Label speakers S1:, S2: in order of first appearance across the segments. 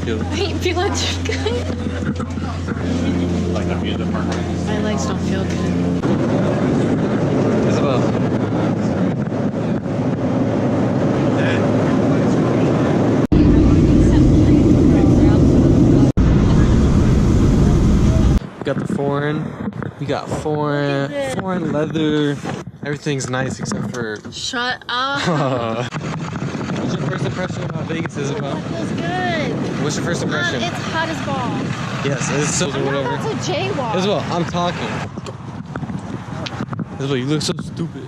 S1: feel it.
S2: Wait, feel it good?
S1: Like that music part.
S2: My legs don't feel good.
S1: Isabel. We got the foreign. We got foreign leather. Everything's nice except for.
S2: Shut up.
S1: What's your first impression of how Vegas is, Isabel?
S2: That feels good.
S1: What's your first impression?
S2: It's hot as balls.
S1: Yes, it's so
S2: I'm
S1: whatever.
S2: not about to jaywalk.
S1: Isabel, I'm talking. Isabel, you look so stupid.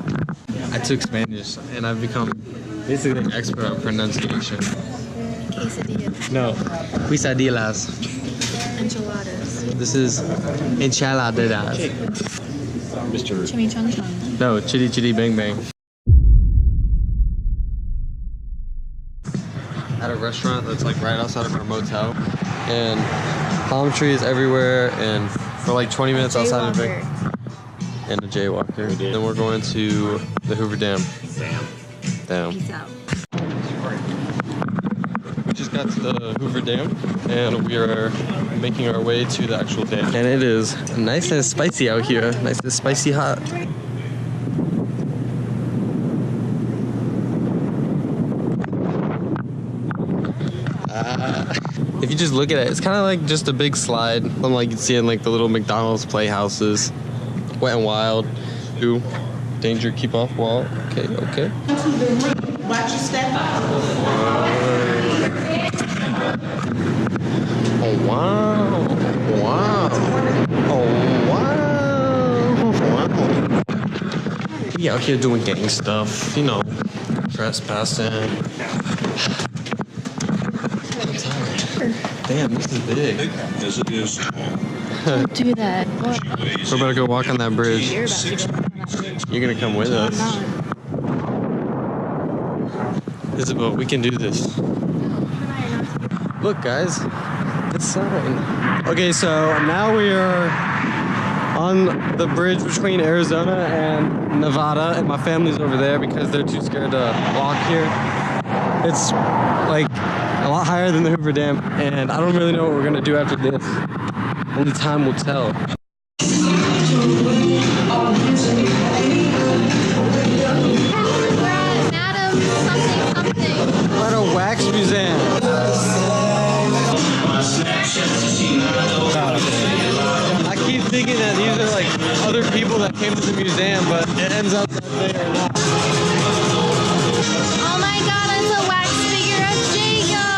S1: I took Spanish and I've become basically an expert on pronunciation.
S2: Quesadillas.
S1: No, quesadillas.
S2: Enchiladas.
S1: This is enchiladas. Mr.
S2: Chimichanga.
S1: No, chitty chitty bang bang. At a restaurant that's like right outside of our motel, and palm trees everywhere, and for like 20 minutes outside of it, and a jaywalker. Then we're going to the Hoover Dam. Damn.
S2: Peace out.
S1: We just got to the Hoover Dam, and we are making our way to the actual dam. And it is nice and spicy out here. Nice and spicy hot. If you just look at it, it's kind of like just a big slide. Like you'd see in like the little McDonald's playhouses. Wet and Wild. Ooh, danger, keep off wall. Okay, okay.
S3: Watch your step.
S1: Oh wow. Wow. Oh wow. Wow. We out here doing gang stuff, you know, trespassing. Damn, this is big.
S4: As it is.
S2: Don't do that.
S1: We're about to go walk on that bridge.
S2: You're about to go on that.
S1: You're gonna come with us.
S2: I'm not.
S1: Isabel, we can do this. Look, guys, it's sign. Okay, so now we are on the bridge between Arizona and Nevada, and my family's over there because they're too scared to walk here. It's like a lot higher than the Hoover Dam, and I don't really know what we're gonna do after this. Only time will tell. We're at a wax museum. I keep thinking that these are like other people that came to the museum, but it ends up that they are not.
S2: Oh my god, it's a wax figure of Jacob!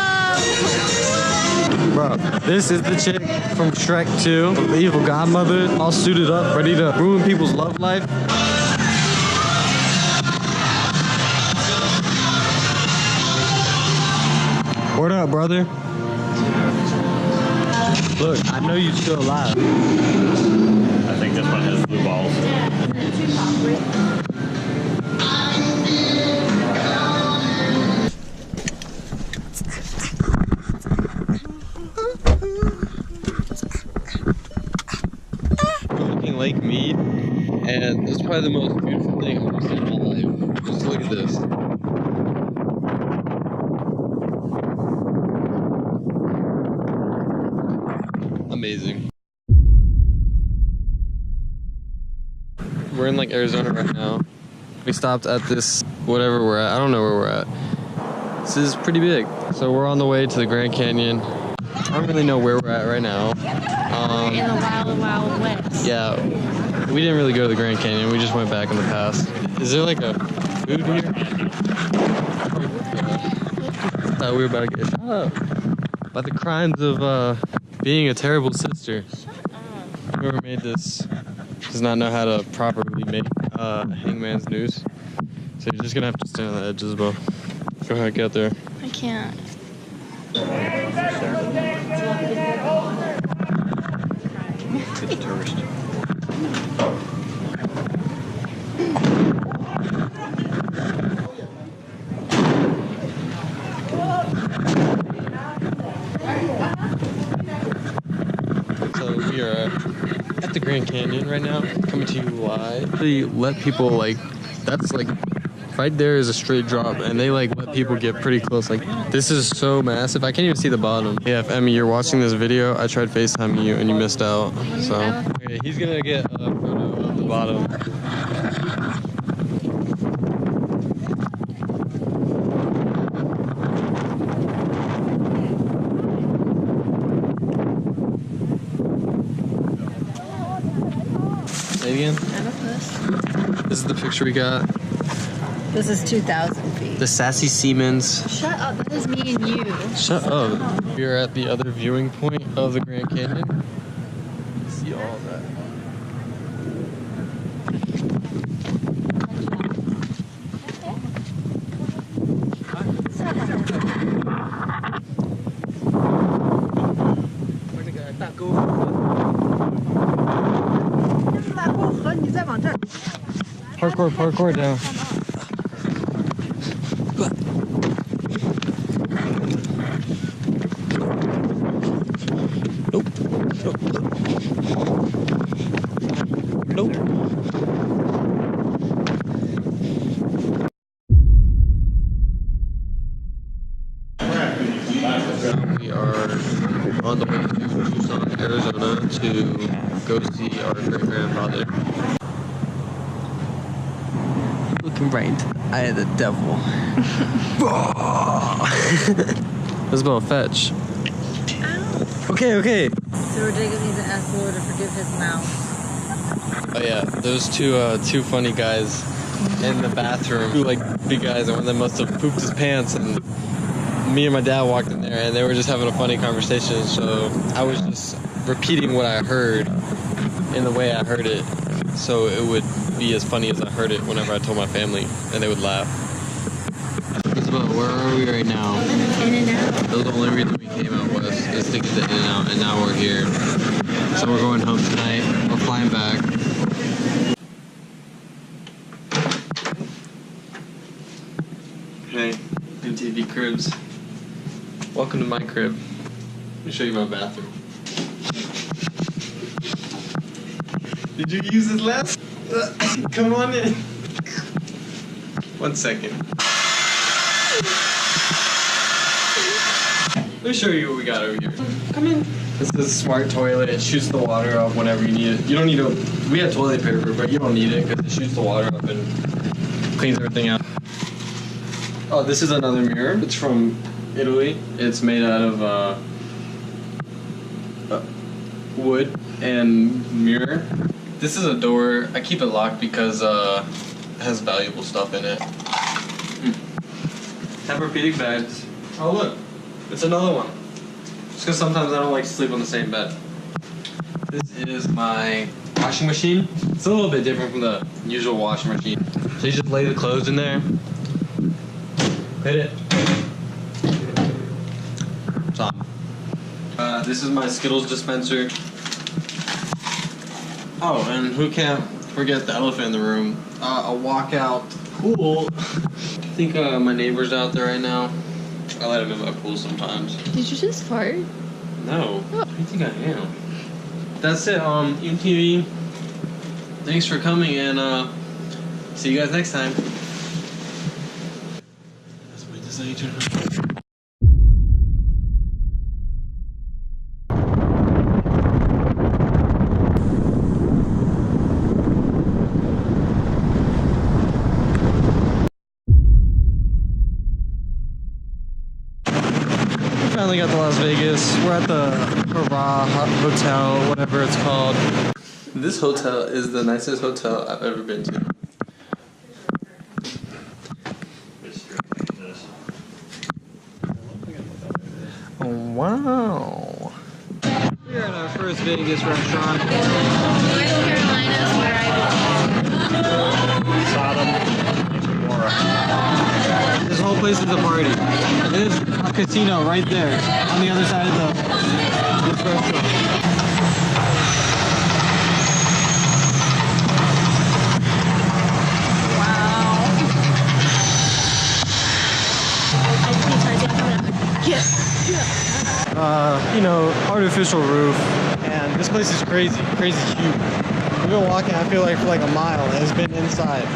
S1: Bro, this is the chick from Shrek 2, the evil godmother, all suited up, ready to ruin people's love life. Word up, brother. Look, I know you're still alive.
S4: I think this one has blue balls.
S1: We're looking Lake Mead, and it's probably the most beautiful thing I've ever seen in my life. Just look at this. Amazing. We're in like Arizona right now. We stopped at this, whatever we're at. I don't know where we're at. This is pretty big. So we're on the way to the Grand Canyon. I don't really know where we're at right now.
S2: In the wild, wild west.
S1: Yeah, we didn't really go to the Grand Canyon. We just went back in the past. Is there like a food here? We were about to get shot up by the crimes of being a terrible sister. Whoever made this does not know how to properly make hangman's noose. So you're just gonna have to stand on the edge, Isabel. Go ahead, get there.
S2: I can't.
S4: It's a tourist.
S1: So we are at the Grand Canyon right now, coming to you live. They let people like, that's like right there is a straight drop, and they like let people get pretty close. Like, this is so massive. I can't even see the bottom. Yeah, if Emmy, you're watching this video, I tried FaceTiming you and you missed out. So, okay, he's gonna get a photo of the bottom. Say it again. This is the picture we got.
S2: This is 2,000 feet.
S1: The Sassy Seamans.
S2: Shut up, that is me and you.
S1: Shut up. We're at the other viewing point of the Grand Canyon. See all of that. Parkour down. Nope. We are on the way to Tucson, Arizona to go see our great-grandfather. Looking right into the eye of the devil. Let's go fetch. Okay.
S2: So we're going to need to ask the Lord to forgive his mouth.
S1: Oh yeah, those two funny guys in the bathroom. Two like big guys, and one of them must have pooped his pants, and me and my dad walked in there, and they were just having a funny conversation. So I was just repeating what I heard in the way I heard it, so it would be as funny as I heard it whenever I told my family, and they would laugh. Isabel, where are we right now?
S2: In-N-Out.
S1: That was the only reason we came out west, is to get the In-N-Out, and now we're here. So we're going home tonight. We're flying back. Hey, MTV Cribs. Welcome to my crib. Let me show you my bathroom. Did you use this last? Come on in. 1 second. Let me show you what we got over here. Come in. This is a smart toilet. It shoots the water up whenever you need it. You don't need to. We have toilet paper, but you don't need it because it shoots the water up and cleans everything out. Oh, this is another mirror. It's from Italy. It's made out of wood and mirror. This is a door. I keep it locked because it has valuable stuff in it. Tempur-Pedic beds. Oh look, it's another one. Just because sometimes I don't like to sleep on the same bed. This is my washing machine. It's a little bit different from the usual washing machine. So you just lay the clothes in there. Hit it. Stop. This is my Skittles dispenser. Oh, and who can't forget the elephant in the room? A walkout pool. I think my neighbor's out there right now. I let him in my pool sometimes.
S2: Did you just fart?
S1: No. What do you think I am? That's it, MTV. Thanks for coming, and see you guys next time. Let's wait this out. Finally got to Las Vegas. We're at the Hoover Hotel, whatever it's called. This hotel is the nicest hotel I've ever been to. Oh, wow. We're at our first Vegas restaurant.
S2: North Carolina is where I belong.
S4: Sodom, Gomorrah.
S1: This whole place is a party. There's a casino right there on the other side of this restaurant. You know, artificial roof, and this place is crazy huge. We've been walking, I feel like, for like a mile, and it's been inside.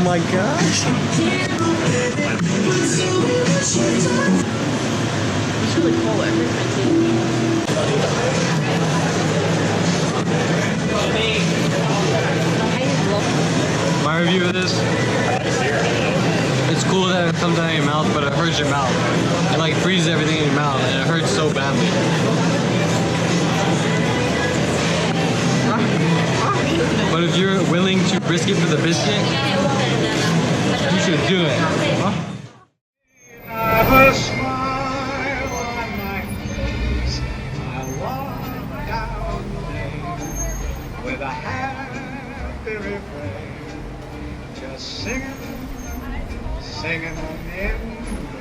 S1: my gosh.
S2: It's really cold. It hurts my teeth.
S1: My review of this, it's cool that it comes out of your mouth, but it hurts your mouth. It like freezes everything in your mouth, and it hurts so badly. But if you're willing to risk it for the biscuit, you should do it.
S5: Have a smile on my face. I walk down the lane with a happy refrain, just singing in the